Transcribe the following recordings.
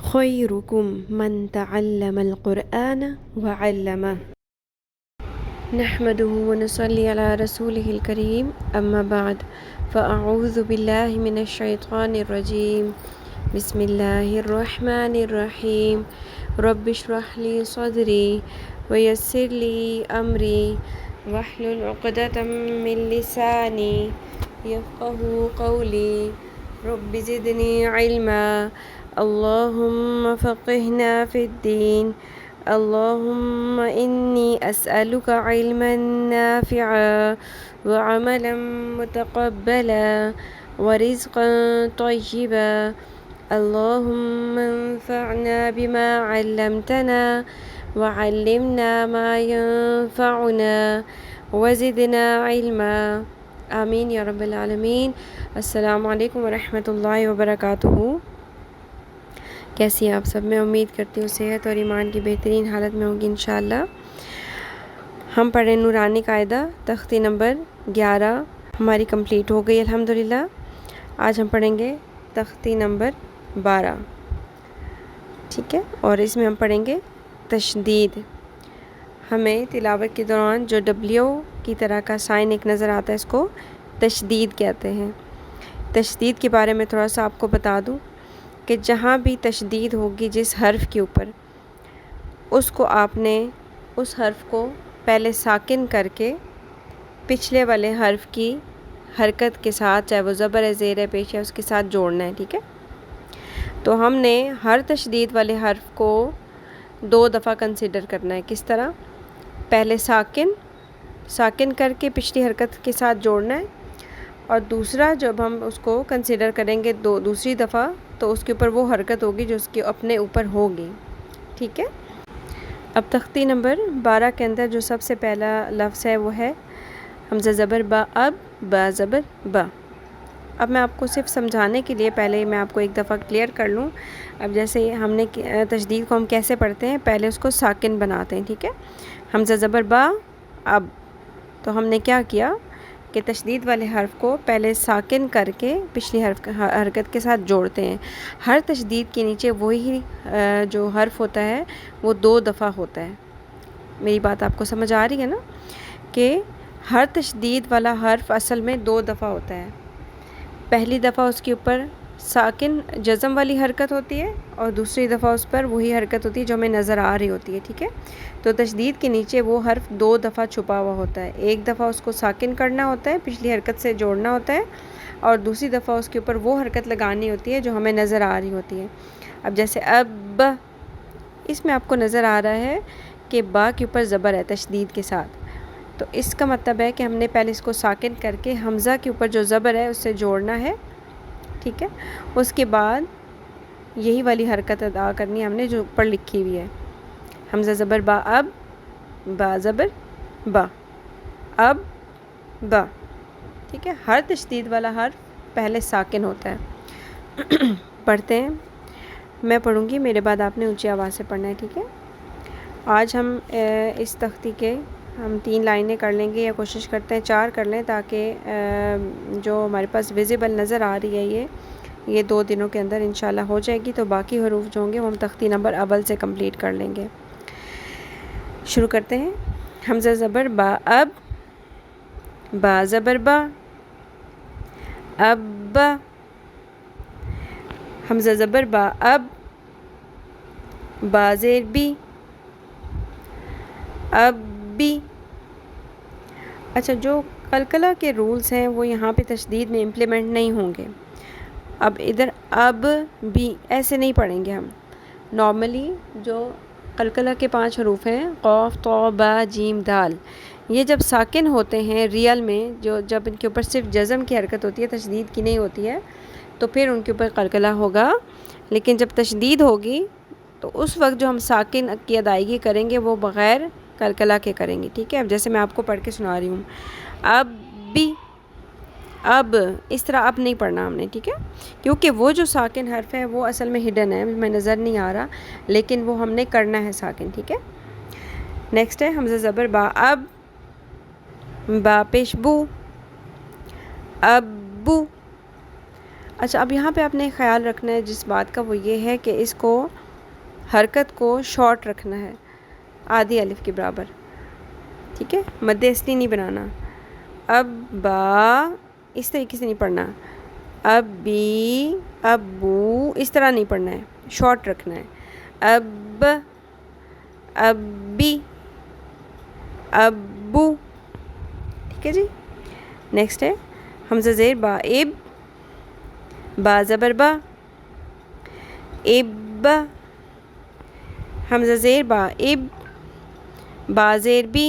خيركم من تعلم القرآن وعلمه نحمده ونصلي على رسوله الكريم أما بعد فأعوذ بالله من الشيطان الرجيم بسم الله الرحمن الرحيم رب اشرح لي صدري ويسر لي أمري واحلل عقدة من لساني يفقه قولي رب زدني علما اللهم فقهنا في الدين اللهم إني أسألك علما نافعا وعملا متقبلا ورزقا طيبا اللهم انفعنا بما علمتنا وعلمنا ما ينفعنا وزدنا علما آمین یا رب العالمین۔ السلام علیکم ورحمۃ اللہ وبرکاتہ۔ کیسی ہیں آپ سب؟ میں امید کرتی ہوں صحت اور ایمان کی بہترین حالت میں ہوگی انشاءاللہ۔ ہم پڑھیں نورانی قاعدہ تختی نمبر 11 ہماری کمپلیٹ ہو گئی الحمدللہ۔ آج ہم پڑھیں گے تختی نمبر 12، ٹھیک ہے، اور اس میں ہم پڑھیں گے تشدید۔ ہمیں تلاوت کے دوران جو ڈبلیو کی طرح کا سائن ایک نظر آتا ہے اس کو تشدید کہتے ہیں۔ تشدید کے بارے میں تھوڑا سا آپ کو بتا دوں کہ جہاں بھی تشدید ہوگی جس حرف کے اوپر، اس کو آپ نے اس حرف کو پہلے ساکن کر کے پچھلے والے حرف کی حرکت کے ساتھ، چاہے وہ زبر ہے، زیر ہے، پیش ہے، اس کے ساتھ جوڑنا ہے، ٹھیک ہے۔ تو ہم نے ہر تشدید والے حرف کو 2 دفعہ کنسیڈر کرنا ہے۔ کس طرح؟ پہلے ساکن کر کے پچھلی حرکت کے ساتھ جوڑنا ہے، اور دوسرا جب ہم اس کو کنسیڈر کریں گے دوسری دفعہ تو اس کے اوپر وہ حرکت ہوگی جو اس کے اپنے اوپر ہوگی، ٹھیک ہے۔ اب تختی نمبر 12 کے اندر جو سب سے پہلا لفظ ہے وہ ہے حمزہ زبر با، اب با زبر با۔ اب میں آپ کو صرف سمجھانے کے لیے پہلے میں آپ کو ایک دفعہ کلیئر کر لوں۔ اب جیسے ہم نے تشدید کو ہم کیسے پڑھتے ہیں، پہلے اس کو ساکن بناتے ہیں، ٹھیک ہے۔ حمزہ زبر با اب، تو ہم نے کیا کیا کہ تشدید والے حرف کو پہلے ساکن کر کے پچھلی حرکت کے ساتھ جوڑتے ہیں۔ ہر تشدید کے نیچے وہی جو حرف ہوتا ہے وہ 2 دفعہ ہوتا ہے۔ میری بات آپ کو سمجھ آ رہی ہے نا، کہ ہر تشدید والا حرف اصل میں 2 دفعہ ہوتا ہے۔ پہلی دفعہ اس کے اوپر ساکن جزم والی حرکت ہوتی ہے، اور دوسری دفعہ اس پر وہی حرکت ہوتی ہے جو ہمیں نظر آ رہی ہوتی ہے، ٹھیک ہے۔ تو تشدید کے نیچے وہ حرف 2 دفعہ چھپا ہوا ہوتا ہے۔ ایک دفعہ اس کو ساکن کرنا ہوتا ہے، پچھلی حرکت سے جوڑنا ہوتا ہے، اور دوسری دفعہ اس کے اوپر وہ حرکت لگانی ہوتی ہے جو ہمیں نظر آ رہی ہوتی ہے۔ اب جیسے اب، اس میں آپ کو نظر آ رہا ہے کہ با کے اوپر زبر ہے تشدید کے ساتھ، تو اس کا مطلب ہے کہ ہم نے پہلے اس کو ساکن کر کے حمزہ کے اوپر جو زبر ہے اس سے جوڑنا ہے، ٹھیک ہے۔ اس کے بعد یہی والی حرکت ادا کرنی ہے ہم نے جو اوپر لکھی ہوئی ہے، حمزہ زبر با اب، با زبر با، اب با، ٹھیک ہے۔ ہر تشدید والا حرف پہلے ساکن ہوتا ہے۔ پڑھتے ہیں، میں پڑھوں گی، میرے بعد آپ نے اونچی آواز سے پڑھنا ہے، ٹھیک ہے۔ آج ہم اس تختی کے 3 لائنیں کر لیں گے، یا کوشش کرتے ہیں 4 کر لیں، تاکہ جو ہمارے پاس ویزیبل نظر آ رہی ہے یہ 2 دنوں کے اندر انشاءاللہ ہو جائے گی، تو باقی حروف جو ہوں گے وہ ہم تختی نمبر اول سے کمپلیٹ کر لیں گے۔ شروع کرتے ہیں۔ حمزہ زبر با اب، با زبر با، اب با، حمزہ زبر با اب، با زیر بی، اب بی۔ اچھا، جو قلقلہ کے رولز ہیں وہ یہاں پہ تشدید میں امپلیمنٹ نہیں ہوں گے۔ اب ادھر اب بھی ایسے نہیں پڑھیں گے ہم۔ نارملی جو قلقلہ کے 5 حروف ہیں، قاف، طا، با، جیم، دال، یہ جب ساکن ہوتے ہیں ریئل میں، جب ان کے اوپر صرف جزم کی حرکت ہوتی ہے، تشدید کی نہیں ہوتی ہے، تو پھر ان کے اوپر قلقلہ ہوگا۔ لیکن جب تشدید ہوگی تو اس وقت جو ہم ساکن کی ادائیگی کریں گے وہ بغیر قلقلہ کے کریں گے، ٹھیک ہے۔ اب جیسے میں آپ کو پڑھ کے سنا رہی ہوں، اب بھی، اب اس طرح اب نہیں پڑھنا ہم نے، ٹھیک ہے، کیونکہ وہ جو ساکن حرف ہے وہ اصل میں ہڈن ہے، ہمیں نظر نہیں آ رہا، لیکن وہ ہم نے کرنا ہے ساکن، ٹھیک ہے۔ نیکسٹ ہے حمزہ زبر با اب، با پیش بو، اب بو، اچھا، اب یہاں پہ آپ نے خیال رکھنا ہے جس بات کا، وہ یہ ہے کہ اس کو حرکت کو شارٹ رکھنا ہے، آدھی الف کے برابر، ٹھیک ہے، مد اصلی نہیں بنانا. اب با اس طریقے سے نہیں پڑھنا، اب بی ابو اس طرح نہیں پڑھنا ہے، شارٹ رکھنا ہے. اب ابی ابو، ٹھیک ہے جی. نیکسٹ ہے حمزہ زیر با، اب با زبر با، اب حمزہ زیر با، اب با زیر بی،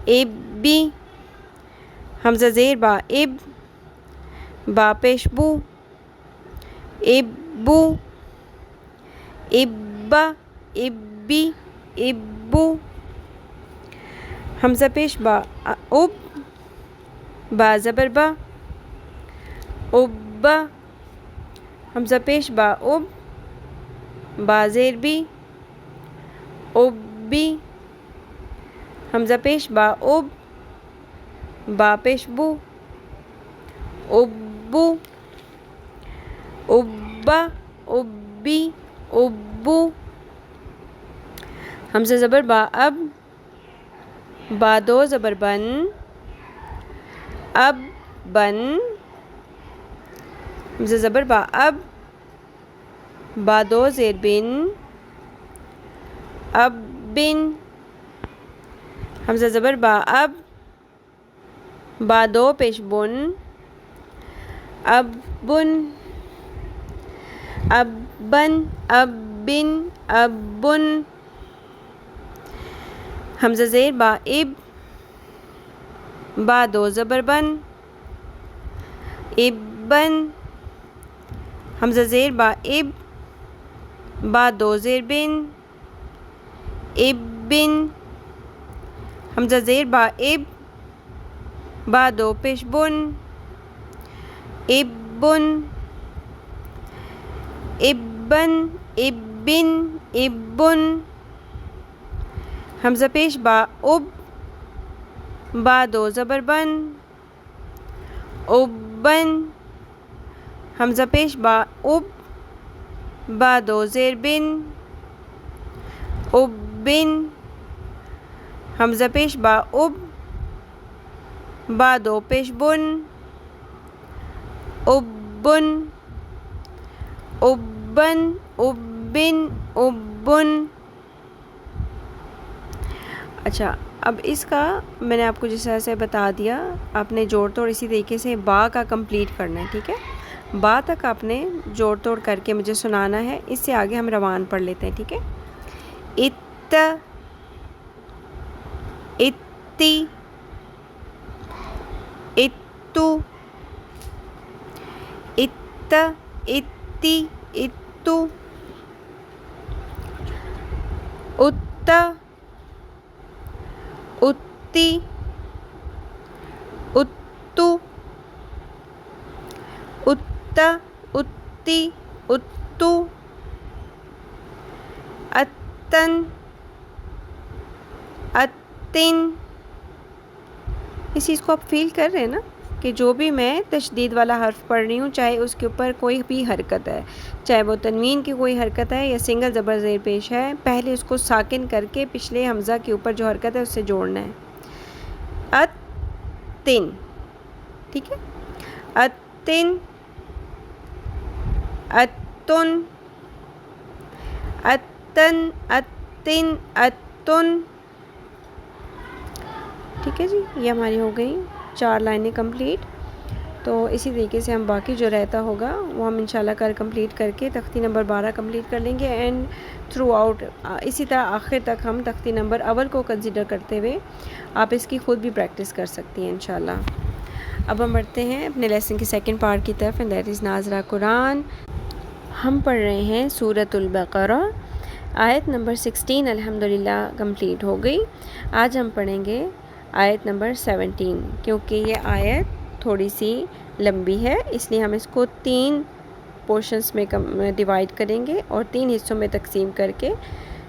اب بی حمزہ زیر با، اب با پیش بو، اب بو، ابا ابی ابو حمزہ پیش با، اب با زبر با، ابا حمزہ پیش با، اب با زیر بی، ابی حمزہ پیش با، اب با پیش بو، ابو ابا ابی ابو حمزہ زبر با، اب با دو زبر بن، اب بن حمزہ زبر با، اب با دو زیر بن، اب بن حمزہ زبر با، اب با دو پیش بن، اب بن، اب بن، اب بن، اب بن حمزہ زیر با، اب با دو زبر بن، اب بن حمزہ زیر با، اب با دو زیر بن، اب بن حمزہ زیر با، اب با دو پیش بن، اب بن، اب بن، اب بن، اب بن حمزہ پیش با، اب با دو زبر بن، اب بن حمزہ پیش با، اب با دو زیر بن، اب بن حمزہ پیش با، اب با دو پیش بن، اب بن، اب بن، اب بن، اب بن. اچھا، اب اس کا میں نے آپ کو جس طرح سے بتا دیا، آپ نے جوڑ توڑ اسی طریقے سے با کا کمپلیٹ کرنا ہے، ٹھیک ہے. با تک آپ نے جوڑ توڑ کر کے مجھے سنانا ہے، اس سے آگے ہم روان پڑھ لیتے ہیں، ٹھیک ہے. ات اتی اتو ات اتی اتو ات اتی اتو ات اتی اتو اتن اتن. اس چیز کو آپ فیل کر رہے ہیں نا کہ جو بھی میں تشدید والا حرف پڑھ رہی ہوں، چاہے اس کے اوپر کوئی بھی حرکت ہے، چاہے وہ تنوین کی کوئی حرکت ہے یا سنگل زبر زیر پیش ہے، پہلے اس کو ساکن کر کے پچھلے حمزہ کے اوپر جو حرکت ہے اس سے جوڑنا ہے. اتن، ٹھیک ہے. اتن اتن اتن اتن اتن. ٹھیک ہے جی، یہ ہماری ہو گئی 4 لائنیں کمپلیٹ. تو اسی طریقے سے ہم باقی جو رہتا ہوگا وہ ہم انشاءاللہ کل کمپلیٹ کر کے تختی نمبر 12 کمپلیٹ کر لیں گے. اینڈ تھرو آؤٹ اسی طرح آخر تک ہم تختی نمبر اول کو کنسیڈر کرتے ہوئے آپ اس کی خود بھی پریکٹس کر سکتی ہیں انشاءاللہ. اب ہم بڑھتے ہیں اپنے لیسن کے سیکنڈ پارٹ کی طرف، اینڈ دیٹ از ناظرہ قرآن. ہم پڑھ رہے ہیں سورۃ البقرہ، آیت نمبر 16 الحمدللہ کمپلیٹ ہو گئی. آج ہم پڑھیں گے آیت نمبر 17. کیونکہ یہ آیت تھوڑی سی لمبی ہے، اس لیے ہم اس کو 3 پورشنز میں ڈیوائڈ کریں گے اور 3 حصوں میں تقسیم کر کے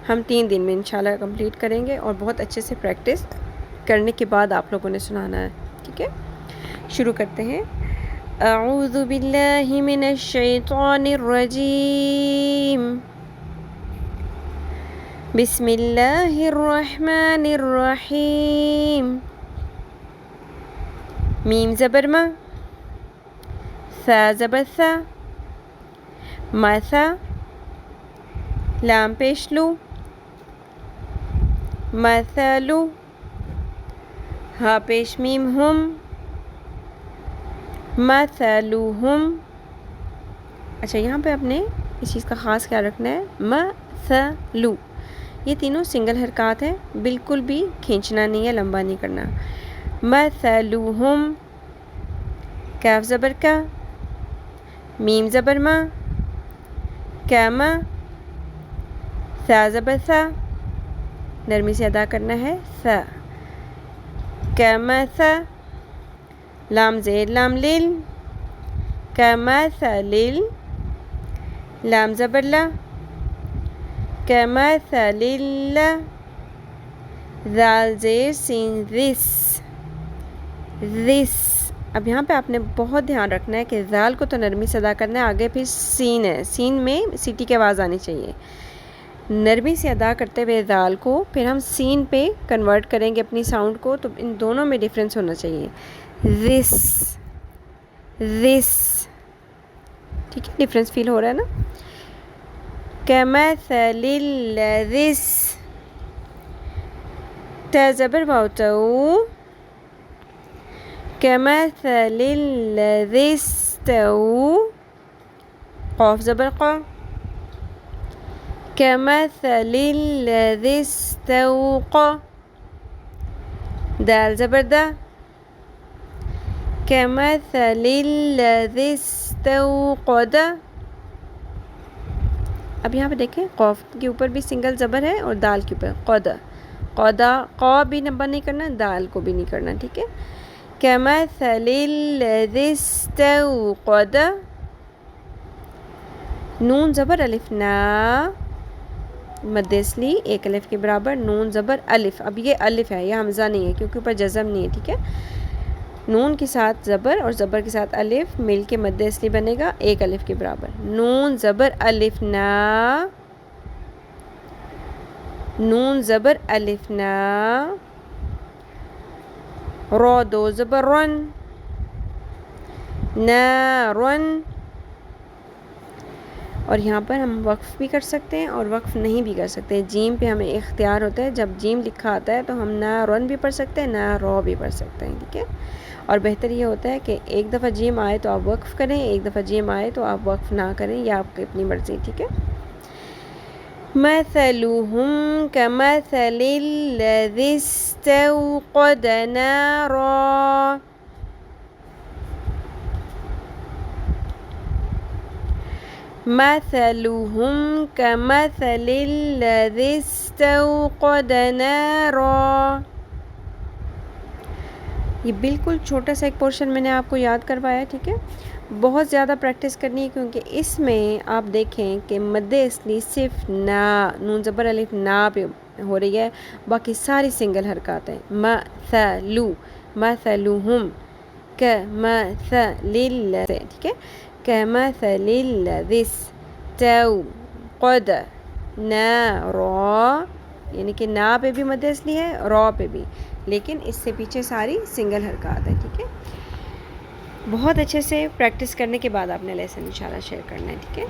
ہم 3 دن میں انشاءاللہ کمپلیٹ کریں گے، اور بہت اچھے سے پریکٹس کرنے کے بعد آپ لوگوں نے سنانا ہے، ٹھیک ہے. شروع کرتے ہیں. أعوذ بالله من الشيطان الرجيم بسم الله الرحمن الرحيم ميم زبر ما ثا زبر ثا مثا لام پیش لو مثلو ہا پیش میم ہم مثلہم. اچھا یہاں پہ آپ نے اس چیز کا خاص خیال رکھنا ہے مثلو یہ تینوں سنگل حرکات ہیں بالکل بھی کھینچنا نہیں ہے لمبا نہیں کرنا. مثلہم کاف زبر کا میم زبر ما کما ثا زبر ثا نرمی سے ادا کرنا ہے ثا کمثل لام زیر لام لیل کمثل لام زبر لا کمثل ذال زیر سین this. اب یہاں پہ آپ نے بہت دھیان رکھنا ہے کہ ذال کو تو نرمی سے ادا کرنا ہے آگے پھر سین ہے سین میں سیٹی کی آواز آنی چاہیے نرمی سے ادا کرتے ہوئے ذال کو پھر ہم سین پہ کنورٹ کریں گے اپنی ساؤنڈ کو تو ان دونوں میں ڈیفرنس ہونا چاہیے this ٹھیک ہے ڈیفرنس فیل ہو رہا ہے نا. کمثل الذی تا زبر واو تو کمثل الذی استووا قاف زبر قا کمثل الذی استوقع دال زبر دا کمثل الذی استوقد. اب یہاں پہ دیکھیں قاف کے اوپر بھی سنگل زبر ہے اور دال کے اوپر قدا قا بھی نمبر نہیں کرنا دال کو بھی نہیں کرنا ٹھیک ہے. کمثل الذی استوقد نون زبر الف نا مد اصلی ایک الف کے برابر نون زبر الف. اب یہ الف ہے یہ حمزہ نہیں ہے کیونکہ اوپر جزم نہیں ہے ٹھیک ہے. نون کے ساتھ زبر اور زبر کے ساتھ الف مل کے مد اصلی بنے گا ایک الف کے برابر نون زبر الف نا نون زبر الف نا را دو زبر رن نارن. اور یہاں پر ہم وقف بھی کر سکتے ہیں اور وقف نہیں بھی کر سکتے ہیں جیم پہ ہمیں اختیار ہوتا ہے جب جیم لکھا آتا ہے تو ہم نہ رن بھی پڑھ سکتے ہیں نہ رو بھی پڑھ سکتے ہیں ٹھیک ہے. اور بہتر یہ ہوتا ہے کہ ایک دفعہ جیم آئے تو آپ وقف کریں ایک دفعہ جیم آئے تو آپ وقف نہ کریں یا آپ کی اپنی مرضی ٹھیک ہے. مثلهم كمثل الذي استوقد نارا مثلهم كمثل الذي استوقد نارا. یہ بالکل چھوٹا سا ایک پورشن میں نے آپ کو یاد کروایا ٹھیک ہے. بہت زیادہ پریکٹس کرنی ہے کیونکہ اس میں آپ دیکھیں کہ مد اصلی صرف نا نون زبر الف نا پہ ہو رہی ہے باقی ساری سنگل حرکات ہیں مثلو مثلهم كمثل الذی ٹھیک ہے كمثل الذی استوقد نارا یعنی کہ نا پہ بھی مد اصلی ہے را پہ بھی لیکن اس سے پیچھے ساری سنگل حرکات ہیں ٹھیک ہے. بہت اچھے سے پریکٹس کرنے کے بعد آپ نے لیسن انشاءاللہ شیئر کرنا ہے ٹھیک ہے.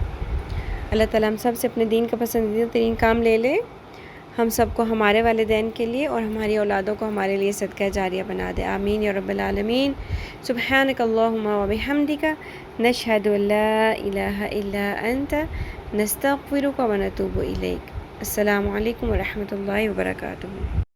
اللہ تعالیٰ ہم سب سے اپنے دین کا پسندیدہ ترین کام لے لے ہم سب کو ہمارے والدین کے لیے اور ہماری اولادوں کو ہمارے لیے صدقہ جاریہ بنا دے آمین یا رب العالمین. سبحانک اللہم و بحمدک نشہد ان لا الہ الا انت نستغفرک و نتوب الیک. السلام علیکم ورحمۃ اللہ وبرکاتہ.